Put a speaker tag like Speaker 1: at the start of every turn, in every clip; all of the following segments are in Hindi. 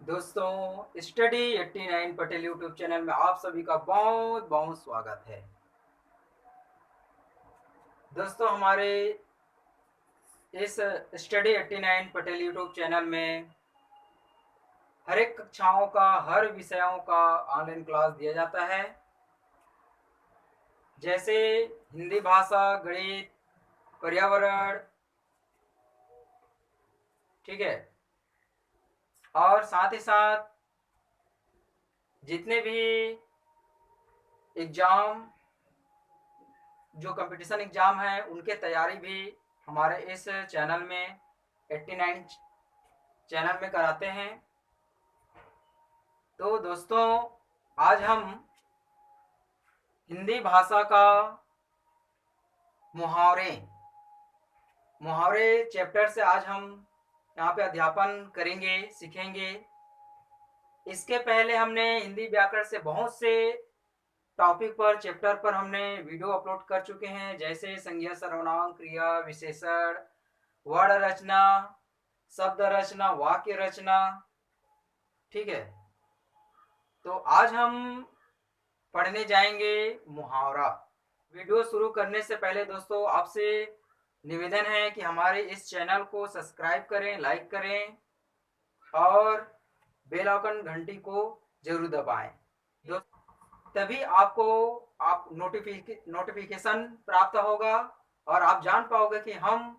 Speaker 1: दोस्तों, स्टडी 89 पटेल यूट्यूब चैनल में आप सभी का बहुत बहुत स्वागत है। दोस्तों, हमारे इस स्टडी 89 पटेल यूट्यूब चैनल में हर एक कक्षाओं का, हर विषयों का ऑनलाइन क्लास दिया जाता है। जैसे हिंदी भाषा, गणित, पर्यावरण, ठीक है, और साथ ही साथ जितने भी एग्ज़ाम, जो कंपटीशन एग्ज़ाम है, उनके तैयारी भी हमारे इस चैनल में 89 चैनल में कराते हैं। तो दोस्तों, आज हम हिंदी भाषा का मुहावरे मुहावरे चैप्टर से आज हम यहाँ पे अध्यापन करेंगे, सीखेंगे। इसके पहले हमने हिंदी व्याकरण से बहुत से टॉपिक पर, चैप्टर पर हमने वीडियो अपलोड कर चुके हैं, जैसे संज्ञा, सर्वनाम, क्रिया, विशेषण, वर्ण रचना, शब्द रचना, वाक्य रचना, ठीक है। तो आज हम पढ़ने जाएंगे मुहावरा। वीडियो शुरू करने से पहले दोस्तों, आपसे निवेदन है कि हमारे इस चैनल को सब्सक्राइब करें, लाइक करें और बेल आइकन घंटी को जरूर दबाएं। तभी आपको नोटिफिकेशन प्राप्त होगा और आप जान पाओगे कि हम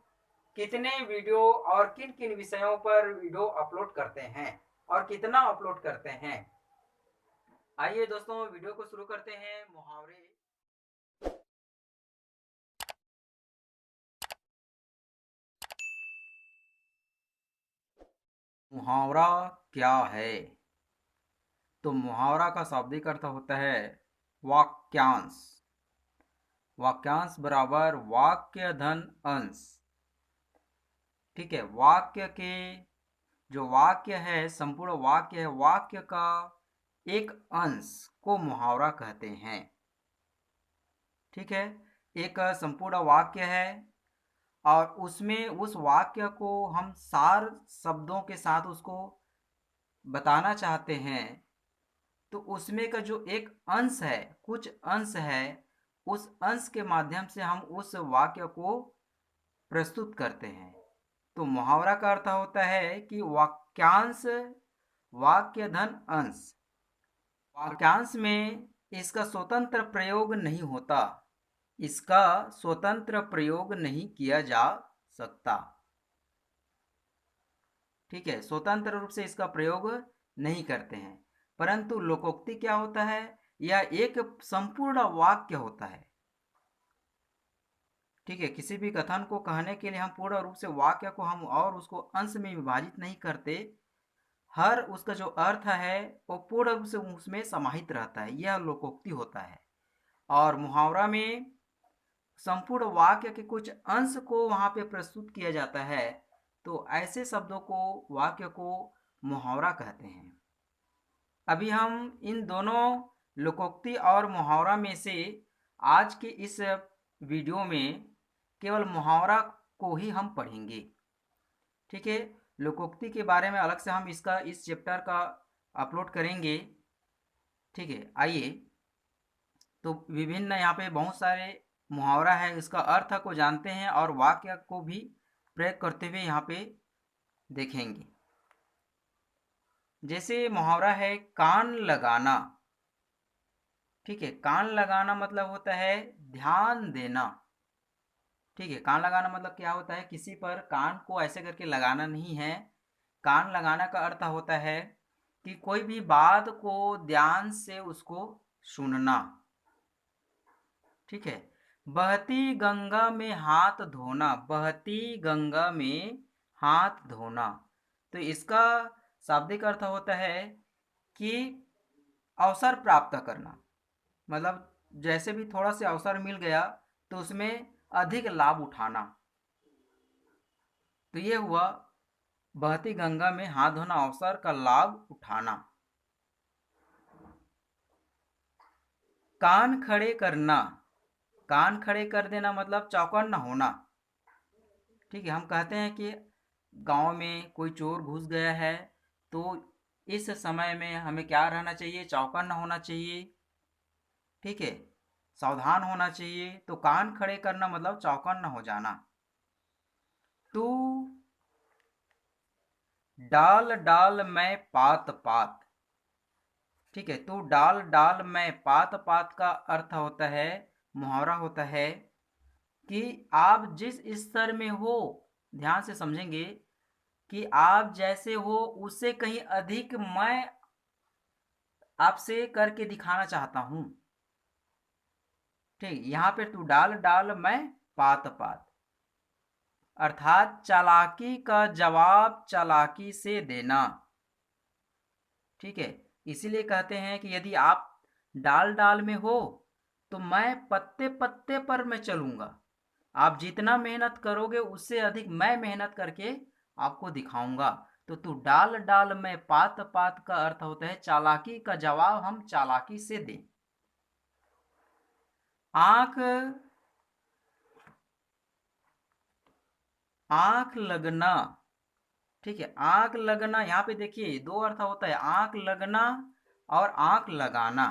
Speaker 1: कितने वीडियो और किन किन विषयों पर वीडियो अपलोड करते हैं और कितना अपलोड करते हैं। आइए दोस्तों, वीडियो को शुरू करते हैं। मुहावरे। मुहावरा क्या है? तो मुहावरा का शाब्दिक अर्थ होता है वाक्यांश। वाक्यांश बराबर वाक्य धन अंश। ठीक है, वाक्य के जो वाक्य है, संपूर्ण वाक्य है, वाक्य का एक अंश को मुहावरा कहते हैं। ठीक है, एक संपूर्ण वाक्य है और उसमें उस वाक्य को हम सार शब्दों के साथ उसको बताना चाहते हैं, तो उसमें का जो एक अंश है, कुछ अंश है, उस अंश के माध्यम से हम उस वाक्य को प्रस्तुत करते हैं। तो मुहावरा का अर्थ होता है कि वाक्यांश, वाक्य धन अंश। वाक्यांश में इसका स्वतंत्र प्रयोग नहीं होता, इसका स्वतंत्र प्रयोग नहीं किया जा सकता। ठीक है, स्वतंत्र रूप से इसका प्रयोग नहीं करते हैं। परंतु लोकोक्ति क्या होता है? यह एक संपूर्ण वाक्य होता है। ठीक है, किसी भी कथन को कहने के लिए हम पूर्ण रूप से वाक्य को हम और उसको अंश में विभाजित नहीं करते। हर उसका जो अर्थ है वो पूर्ण रूप से उसमें समाहित रहता है, यह लोकोक्ति होता है। और मुहावरा में संपूर्ण वाक्य के कुछ अंश को वहाँ पे प्रस्तुत किया जाता है, तो ऐसे शब्दों को, वाक्य को मुहावरा कहते हैं। अभी हम इन दोनों लोकोक्ति और मुहावरा में से आज के इस वीडियो में केवल मुहावरा को ही हम पढ़ेंगे। ठीक है, लोकोक्ति के बारे में अलग से हम इस चैप्टर का अपलोड करेंगे। ठीक है, आइए। तो विभिन्न यहाँ पे बहुत सारे मुहावरा है, इसका अर्थ को जानते हैं और वाक्य को भी प्रयोग करते हुए यहाँ पे देखेंगे। जैसे मुहावरा है कान लगाना। ठीक है, कान लगाना मतलब होता है ध्यान देना। ठीक है, कान लगाना मतलब क्या होता है? किसी पर कान को ऐसे करके लगाना नहीं है। कान लगाना का अर्थ होता है कि कोई भी बात को ध्यान से उसको सुनना। ठीक है, बहती गंगा में हाथ धोना। बहती गंगा में हाथ धोना, तो इसका शाब्दिक अर्थ होता है कि अवसर प्राप्त करना। मतलब जैसे भी थोड़ा सा अवसर मिल गया तो उसमें अधिक लाभ उठाना। तो ये हुआ बहती गंगा में हाथ धोना, अवसर का लाभ उठाना। कान खड़े करना। कान खड़े कर देना मतलब चौकन्ना होना। ठीक है, हम कहते हैं कि गांव में कोई चोर घुस गया है, तो इस समय में हमें क्या रहना चाहिए, चौकन्ना होना चाहिए। ठीक है, सावधान होना चाहिए। तो कान खड़े करना मतलब चौकन्ना हो जाना। तू डाल डाल मैं पात पात। ठीक है, तू डाल डाल मैं पात पात का अर्थ होता है, मुहावरा होता है कि आप जिस स्तर में हो, ध्यान से समझेंगे कि आप जैसे हो उससे कहीं अधिक मैं आपसे करके दिखाना चाहता हूं। ठीक, यहाँ पे तू डाल डाल मैं पात पात, अर्थात चालाकी का जवाब चालाकी से देना। ठीक है, इसीलिए कहते हैं कि यदि आप डाल डाल में हो तो मैं पत्ते पत्ते पर मैं चलूंगा। आप जितना मेहनत करोगे उससे अधिक मैं मेहनत करके आपको दिखाऊंगा। तो तू डाल डाल में पात पात का अर्थ होता है चालाकी का जवाब हम चालाकी से दें। आंख आंख लगना। ठीक है, आंख लगना, यहाँ पे देखिए दो अर्थ होता है, आंख लगना और आंख लगाना।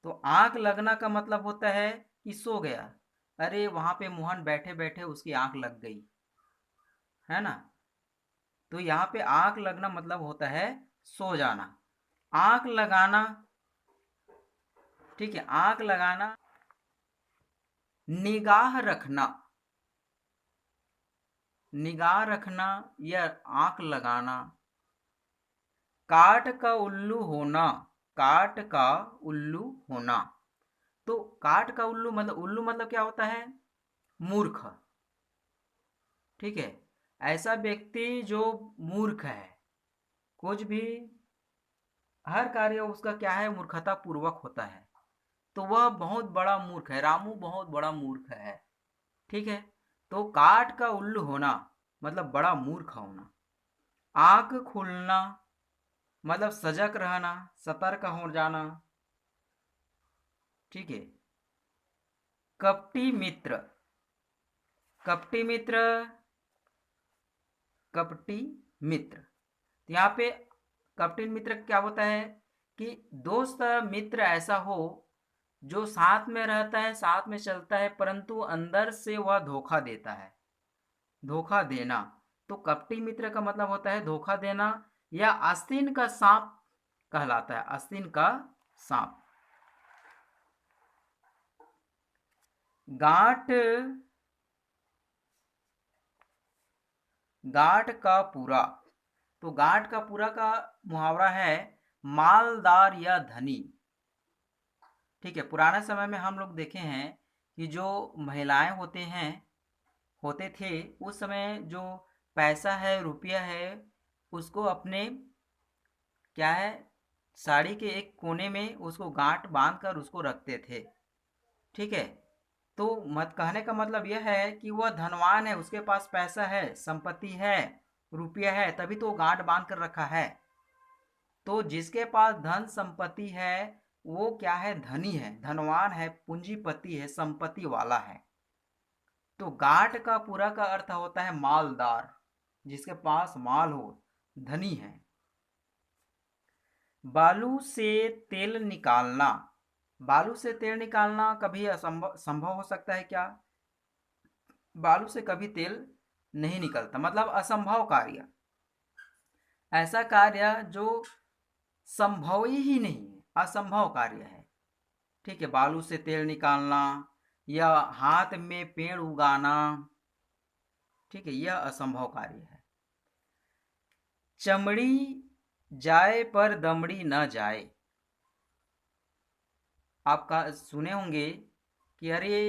Speaker 1: तो आंख लगना का मतलब होता है कि सो गया, अरे वहां पे मोहन बैठे बैठे उसकी आंख लग गई, है ना। तो यहाँ पे आंख लगना मतलब होता है सो जाना। आंख लगाना, ठीक है, आंख लगाना, निगाह रखना, निगाह रखना या आंख लगाना। काट का उल्लू होना, काट का उल्लू होना। तो काट का उल्लू मतलब, उल्लू मतलब क्या होता है, मूर्ख। ठीक है, ऐसा व्यक्ति जो मूर्ख है, कुछ भी हर कार्य उसका क्या है, मूर्खता पूर्वक होता है। तो वह बहुत बड़ा मूर्ख है, रामू बहुत बड़ा मूर्ख है। ठीक है, तो काट का उल्लू होना मतलब बड़ा मूर्ख होना। आंख खुलना मतलब सजग रहना, सतर्क हो जाना। ठीक है, कपटी मित्र, कपटी मित्र, कपटी मित्र। तो यहाँ पे कपटी मित्र क्या होता है कि दोस्त मित्र ऐसा हो जो साथ में रहता है, साथ में चलता है, परंतु अंदर से वह धोखा देता है, धोखा देना। तो कपटी मित्र का मतलब होता है धोखा देना, या आस्तीन का सांप कहलाता है, आस्तीन का सांप। गांठ, गांठ का पूरा। तो गांठ का पूरा का मुहावरा है मालदार या धनी। ठीक है, पुराने समय में हम लोग देखे हैं कि जो महिलाएं होते हैं, होते थे उस समय, जो पैसा है, रुपया है, उसको अपने क्या है, साड़ी के एक कोने में उसको गांठ बांध कर उसको रखते थे। ठीक है, तो मत कहने का मतलब यह है कि वह धनवान है, उसके पास पैसा है, संपत्ति है, रुपया है, तभी तो वो गांठ बांध कर रखा है। तो जिसके पास धन संपत्ति है वो क्या है, धनी है, धनवान है, पूंजीपति है, संपत्ति वाला है। तो गांठ का पूरा का अर्थ होता है मालदार, जिसके पास माल हो, धनी है। बालू से तेल निकालना, बालू से तेल निकालना कभी असंभव संभव हो सकता है क्या, बालू से कभी तेल नहीं निकलता, मतलब असंभव कार्य, ऐसा कार्य जो संभव ही नहीं है, असंभव कार्य है। ठीक है, बालू से तेल निकालना या हाथ में पेड़ उगाना, ठीक है, यह असंभव कार्य है। चमड़ी जाए पर दमड़ी न जाए। आप सुने होंगे कि अरे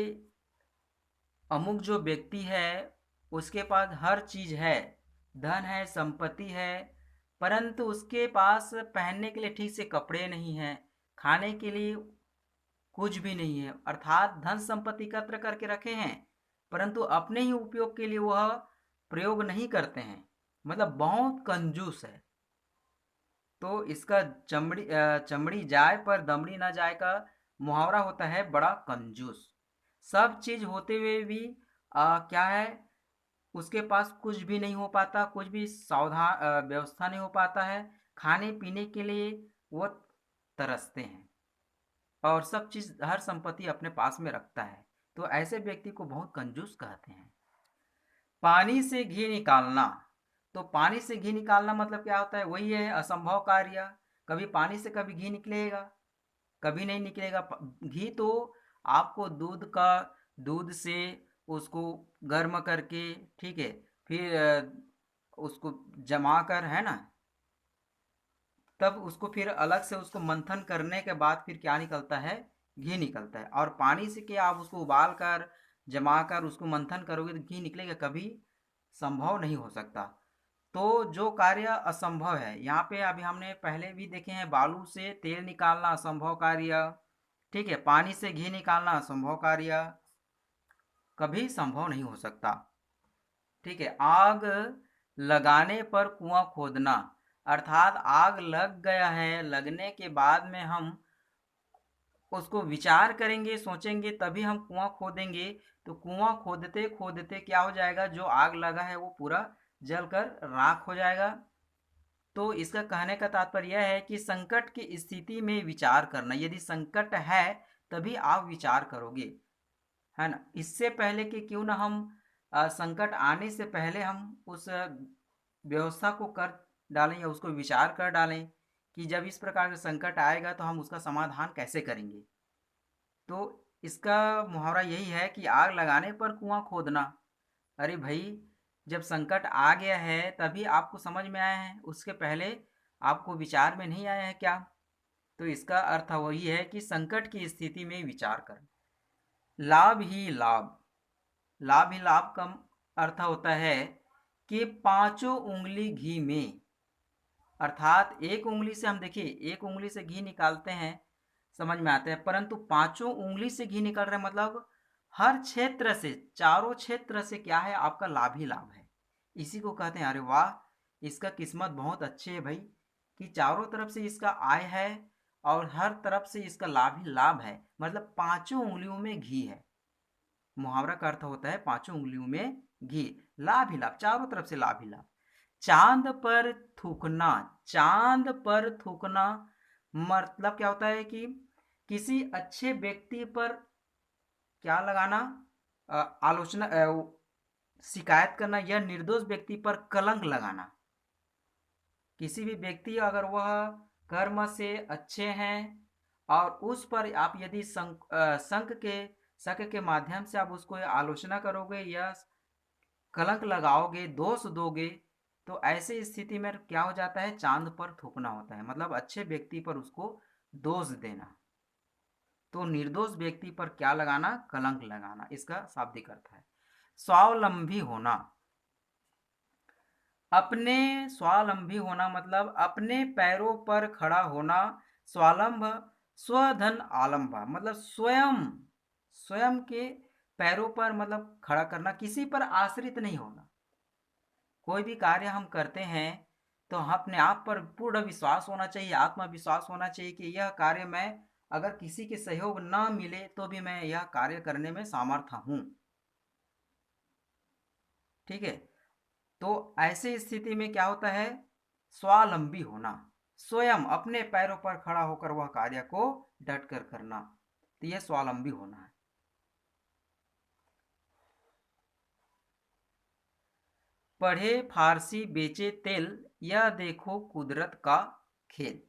Speaker 1: अमुक जो व्यक्ति है उसके पास हर चीज है, धन है, संपत्ति है, परंतु उसके पास पहनने के लिए ठीक से कपड़े नहीं हैं, खाने के लिए कुछ भी नहीं है, अर्थात धन संपत्ति एकत्र करके रखे हैं परंतु अपने ही उपयोग के लिए वह प्रयोग नहीं करते हैं, मतलब बहुत कंजूस है। तो इसका चमड़ी जाए पर दमड़ी ना जाए का मुहावरा होता है बड़ा कंजूस। सब चीज होते हुए भी क्या है, उसके पास कुछ भी नहीं हो पाता, कुछ भी सावधान व्यवस्था नहीं हो पाता है, खाने पीने के लिए वो तरसते हैं और सब चीज़ हर संपत्ति अपने पास में रखता है, तो ऐसे व्यक्ति को बहुत कंजूस कहते हैं। पानी से घी निकालना, तो पानी से घी निकालना मतलब क्या होता है? वही है असंभव कार्य। कभी पानी से कभी घी निकलेगा? कभी नहीं निकलेगा। घी तो आपको दूध से उसको गर्म करके, ठीक है, फिर उसको जमा कर, है ना, तब उसको फिर अलग से उसको मंथन करने के बाद फिर क्या निकलता है? घी निकलता है। और पानी से क्या आप उसको उबाल कर जमा कर उसको मंथन करोगे तो घी निकलेगा? कभी संभव नहीं हो सकता। तो जो कार्य असंभव है, यहाँ पे अभी हमने पहले भी देखे हैं, बालू से तेल निकालना असंभव कार्य, ठीक है, पानी से घी निकालना असंभव कार्य, कभी संभव नहीं हो सकता। ठीक है। आग लगाने पर कुआं खोदना, अर्थात आग लग गया है, लगने के बाद में हम उसको विचार करेंगे, सोचेंगे, तभी हम कुआं खोदेंगे। तो कुआं खोदते खोदते क्या हो जाएगा? जो आग लगा है वो पूरा जलकर राख हो जाएगा। तो इसका कहने का तात्पर्य यह है कि संकट की स्थिति में विचार करना, यदि संकट है तभी आप विचार करोगे, है ना। इससे पहले कि क्यों ना हम संकट आने से पहले हम उस व्यवस्था को कर डालें या उसको विचार कर डालें कि जब इस प्रकार का संकट आएगा तो हम उसका समाधान कैसे करेंगे। तो इसका मुहावरा यही है कि आग लगाने पर कुआं खोदना। अरे भाई, जब संकट आ गया है तभी आपको समझ में आया है, उसके पहले आपको विचार में नहीं आया है क्या? तो इसका अर्थ वही है कि संकट की स्थिति में विचार कर। लाभ ही लाभ, लाभ ही लाभ का अर्थ होता है कि पांचों उंगली घी में, अर्थात एक उंगली से हम देखिए, एक उंगली से घी निकालते हैं, समझ में आता है, परंतु पांचों उंगली से घी निकल रहा है, मतलब हर क्षेत्र से, चारों क्षेत्र से क्या है? आपका लाभ ही लाभ है। इसी को कहते हैं, अरे वाह, इसका किस्मत बहुत अच्छी है भाई, कि चारों तरफ से इसका आय है और हर तरफ से इसका लाभ ही लाभ है, मतलब पांचों उंगलियों में घी है। मुहावरा का अर्थ होता है पांचों उंगलियों में घी, लाभ ही लाभ, चारों तरफ से लाभ ही लाभ। चांद पर थूकना, चांद पर थूकना मतलब क्या होता है कि किसी अच्छे व्यक्ति पर क्या लगाना? आलोचना, शिकायत करना, या निर्दोष व्यक्ति पर कलंक लगाना। किसी भी व्यक्ति अगर वह कर्म से अच्छे हैं और उस पर आप यदि शक के माध्यम से आप उसको आलोचना करोगे या कलंक लगाओगे, दोष दोगे, तो ऐसे स्थिति में क्या हो जाता है? चांद पर थूकना होता है, मतलब अच्छे व्यक्ति पर उसको दोष देना। तो निर्दोष व्यक्ति पर क्या लगाना? कलंक लगाना, इसका शाब्दिक अर्थ है। स्वावलंबी होना, अपने स्वावलंबी होना मतलब अपने पैरों पर खड़ा होना। स्वावलंब स्वधन आलंबा, मतलब स्वयं, स्वयं के पैरों पर मतलब खड़ा करना, किसी पर आश्रित नहीं होना। कोई भी कार्य हम करते हैं तो अपने आप पर पूर्ण विश्वास होना चाहिए, आत्मविश्वास होना चाहिए कि यह कार्य मैं, अगर किसी के सहयोग न मिले तो भी मैं यह कार्य करने में सामर्थ हूँ। ठीक है। तो ऐसी स्थिति में क्या होता है? स्वावलंबी होना, स्वयं अपने पैरों पर खड़ा होकर वह कार्य को डट कर करना, तो यह स्वावलंबी होना है। पढ़े फारसी बेचे तेल, यह देखो कुदरत का खेल।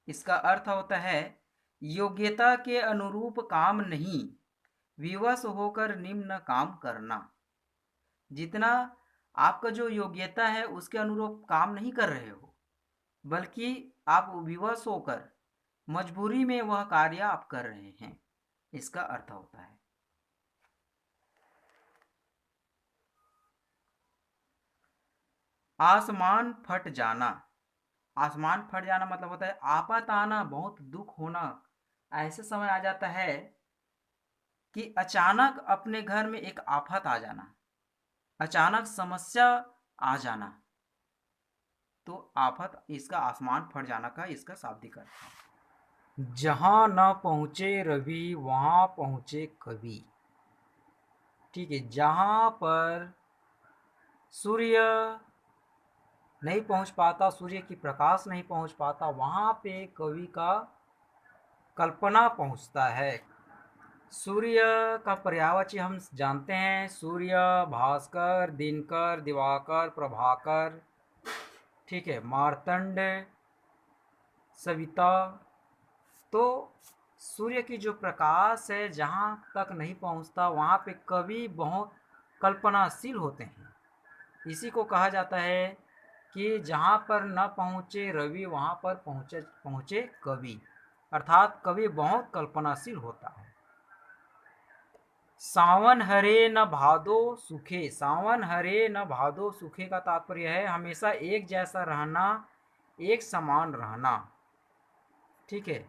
Speaker 1: इसका अर्थ होता है योग्यता के अनुरूप काम नहीं, विवश होकर निम्न काम करना। जितना आपका जो योग्यता है उसके अनुरूप काम नहीं कर रहे हो, बल्कि आप विवश होकर मजबूरी में वह कार्य आप कर रहे हैं, इसका अर्थ होता है। आसमान फट जाना, आसमान फट जाना मतलब होता है आफत आना, बहुत दुख होना। ऐसे समय आ जाता है कि अचानक अपने घर में एक आफत आ जाना, अचानक समस्या आ जाना, तो आफत, इसका आसमान फट जाना का इसका शाब्दिक अर्थ है। जहां न पहुंचे रवि वहां पहुंचे कवि। ठीक है, जहां पर सूर्य नहीं पहुंच पाता, सूर्य की प्रकाश नहीं पहुंच पाता, वहां पे कवि का कल्पना पहुंचता है। सूर्य का पर्यायवाची हम जानते हैं, सूर्य, भास्कर, दिनकर, दिवाकर, प्रभाकर, ठीक है, मार्तंड, सविता। तो सूर्य की जो प्रकाश है जहाँ तक नहीं पहुँचता वहाँ पे कवि बहुत कल्पनाशील होते हैं। इसी को कहा जाता है कि जहाँ पर न पहुँचे रवि वहाँ पर पहुँचे पहुँचे कवि, अर्थात कवि बहुत कल्पनाशील होता है। सावन हरे न भादो सूखे, सावन हरे न भादो सूखे का तात्पर्य है हमेशा एक जैसा रहना, एक समान रहना, ठीक है।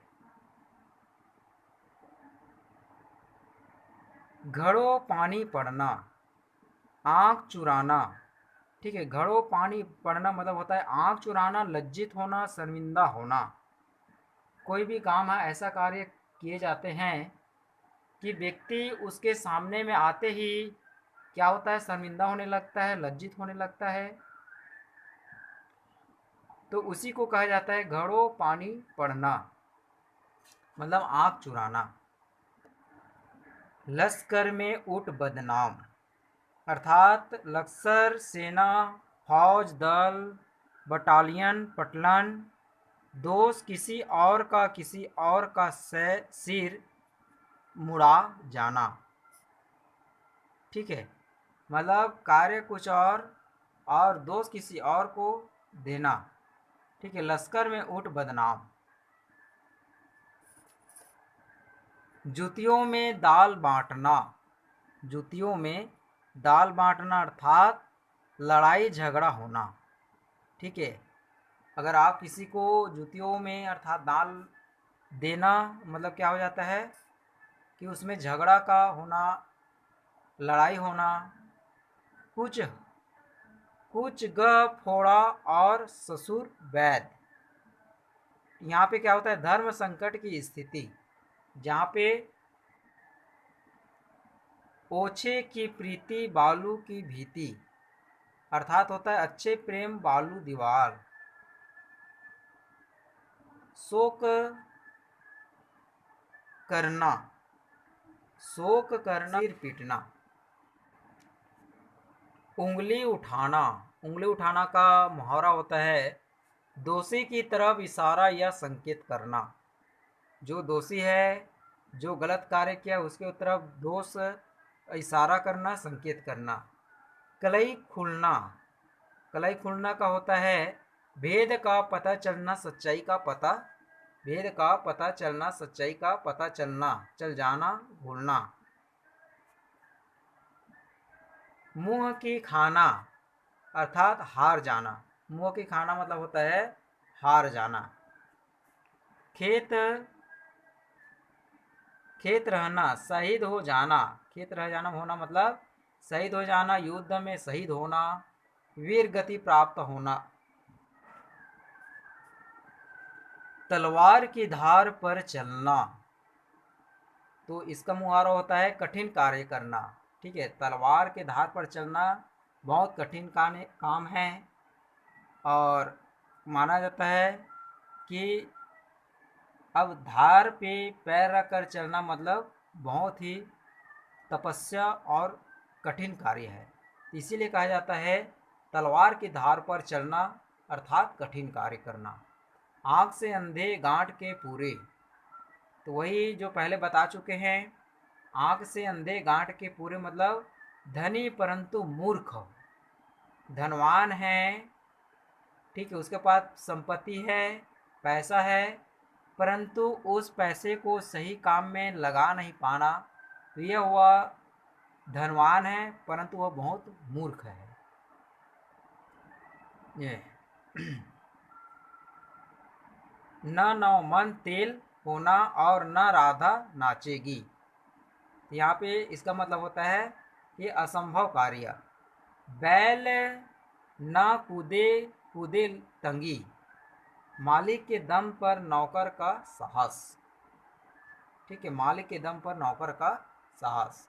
Speaker 1: घड़ों पानी पड़ना, आँख चुराना, ठीक है। घड़ों पानी पड़ना मतलब होता है आँख चुराना, लज्जित होना, शर्मिंदा होना। कोई भी काम है, ऐसा कार्य किए जाते हैं कि व्यक्ति उसके सामने में आते ही क्या होता है, शर्मिंदा होने लगता है, लज्जित होने लगता है। तो उसी को कहा जाता है घड़ों पानी पड़ना, मतलब आँख चुराना। लश्कर में उठ बदनाम, अर्थात लश्कर, सेना, फौज, दल, बटालियन, पटलन, दोष किसी और का सिर मुड़ा जाना, ठीक है। मतलब कार्य कुछ और दोष किसी और को देना, ठीक है। लश्कर में उठ बदनाम। जुतियों में दाल बांटना, जुतियों में दाल बांटना अर्थात लड़ाई झगड़ा होना, ठीक है। अगर आप किसी को जुतियों में अर्थात दाल देना मतलब क्या हो जाता है कि उसमें झगड़ा का होना, लड़ाई होना। कुछ कुछ ग फोड़ा और ससुर वैद, यहाँ पे क्या होता है, धर्म संकट की स्थिति जहाँ पे ओछे की प्रीति बालू की भीति, अर्थात होता है अच्छे प्रेम बालू दीवार। शोक करना, शोक करना, सिर पीटना। उंगली उठाना, उंगली उठाना का मुहावरा होता है दोषी की तरफ इशारा या संकेत करना। जो दोषी है, जो गलत कार्य किया उसके तरफ दोष इशारा करना, संकेत करना। कलई खुलना, कलई खुलना का होता है भेद का पता चलना, सच्चाई का पता, भेद का पता चलना, सच्चाई का पता चलना, चल जाना, भूलना। मुंह की खाना अर्थात हार जाना, मुंह की खाना मतलब होता है हार जाना। खेत खेत रहना, शहीद हो जाना, खेत रह जाना होना मतलब शहीद हो जाना, युद्ध में शहीद होना, वीर गति प्राप्त होना। तलवार की धार पर चलना, तो इसका मुहावरा होता है कठिन कार्य करना, ठीक है। तलवार के धार पर चलना बहुत कठिन काम है और माना जाता है कि अब धार पे पैर रख कर चलना मतलब बहुत ही तपस्या और कठिन कार्य है। इसीलिए कहा जाता है तलवार की धार पर चलना अर्थात कठिन कार्य करना। आँख से अंधे गांठ के पूरे, तो वही जो पहले बता चुके हैं, आँख से अंधे गांठ के पूरे मतलब धनी परंतु मूर्ख, धनवान है, ठीक है, उसके पास संपत्ति है, पैसा है, परंतु उस पैसे को सही काम में लगा नहीं पाना, तो यह हुआ धनवान है परंतु वह बहुत मूर्ख है। ये न नौ मन तेल होना और न राधा नाचेगी, यहाँ पे इसका मतलब होता है ये असंभव कार्य। बैल न कूदे कूदे तंगी, मालिक के दम पर नौकर का साहस, ठीक है, मालिक के दम पर नौकर का साहस।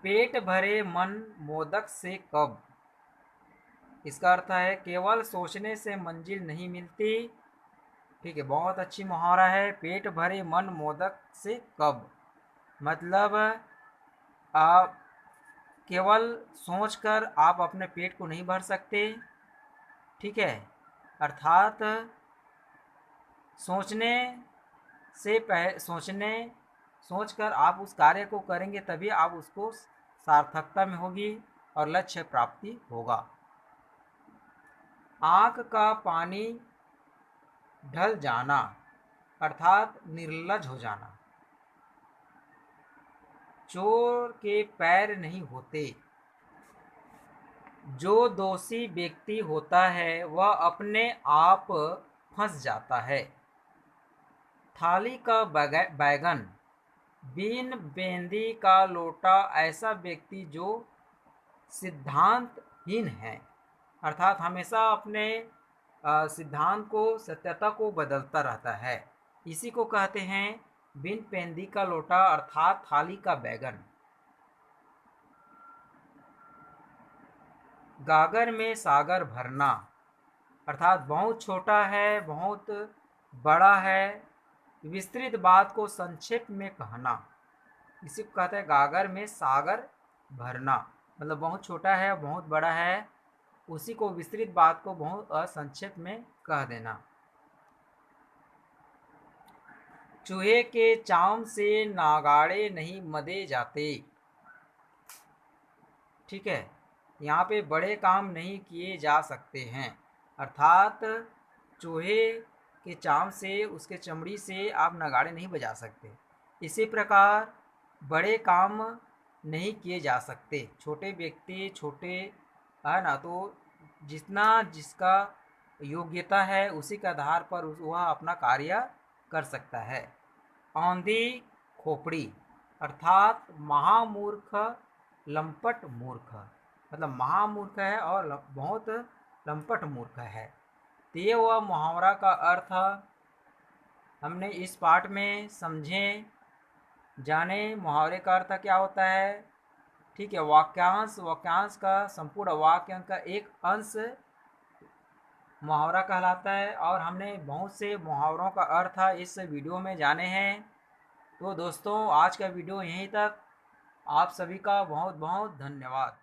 Speaker 1: पेट भरे मन मोदक से कब, इसका अर्थ है केवल सोचने से मंजिल नहीं मिलती। ठीक है, बहुत अच्छी मुहावरा है। पेट भरे मन मोदक से कब, मतलब आप केवल सोचकर आप अपने पेट को नहीं भर सकते। ठीक है, अर्थात सोचने से सोचकर आप उस कार्य को करेंगे तभी आप उसको सार्थकता में होगी और लक्ष्य प्राप्ति होगा। आँख का पानी ढल जाना अर्थात निर्लज हो जाना। चोर के पैर नहीं होते। जो दोषी व्यक्ति होता है वह अपने आप फंस जाता है। थाली का बैगन, बिन बेंदी का लोटा, ऐसा व्यक्ति जो सिद्धांतहीन है, अर्थात हमेशा अपने सिद्धांत को, सत्यता को बदलता रहता है, इसी को कहते हैं बिन पेंदी का लोटा अर्थात थाली का बैगन। गागर में सागर भरना अर्थात बहुत छोटा है, बहुत बड़ा है, विस्तृत बात को संक्षेप में कहना, इसी को कहते हैं गागर में सागर भरना। मतलब बहुत छोटा है, बहुत बड़ा है, उसी को विस्तृत बात को बहुत संक्षेप में कह देना। चूहे के चाम से नागाड़े नहीं मदे जाते। ठीक है, यहाँ पे बड़े काम नहीं किए जा सकते हैं, अर्थात चूहे के चाम से, उसके चमड़ी से आप नगाड़े नहीं बजा सकते। इसी प्रकार बड़े काम नहीं किए जा सकते। छोटे व्यक्ति, छोटे है ना, तो जितना जिसका योग्यता है उसी के आधार पर वह अपना कार्य कर सकता है। औंधी खोपड़ी अर्थात महामूर्ख, लंपट मूर्ख, मतलब महामूर्ख है और बहुत लंपट मूर्ख है। तो ये वह मुहावरा का अर्थ हमने इस पाठ में समझे, जाने मुहावरे का अर्थ क्या होता है। ठीक है, वाक्यांश, वाक्यांश का संपूर्ण वाक्य का एक अंश मुहावरा कहलाता है और हमने बहुत से मुहावरों का अर्थ इस वीडियो में जाने हैं। तो दोस्तों आज का वीडियो यहीं तक। आप सभी का बहुत बहुत धन्यवाद।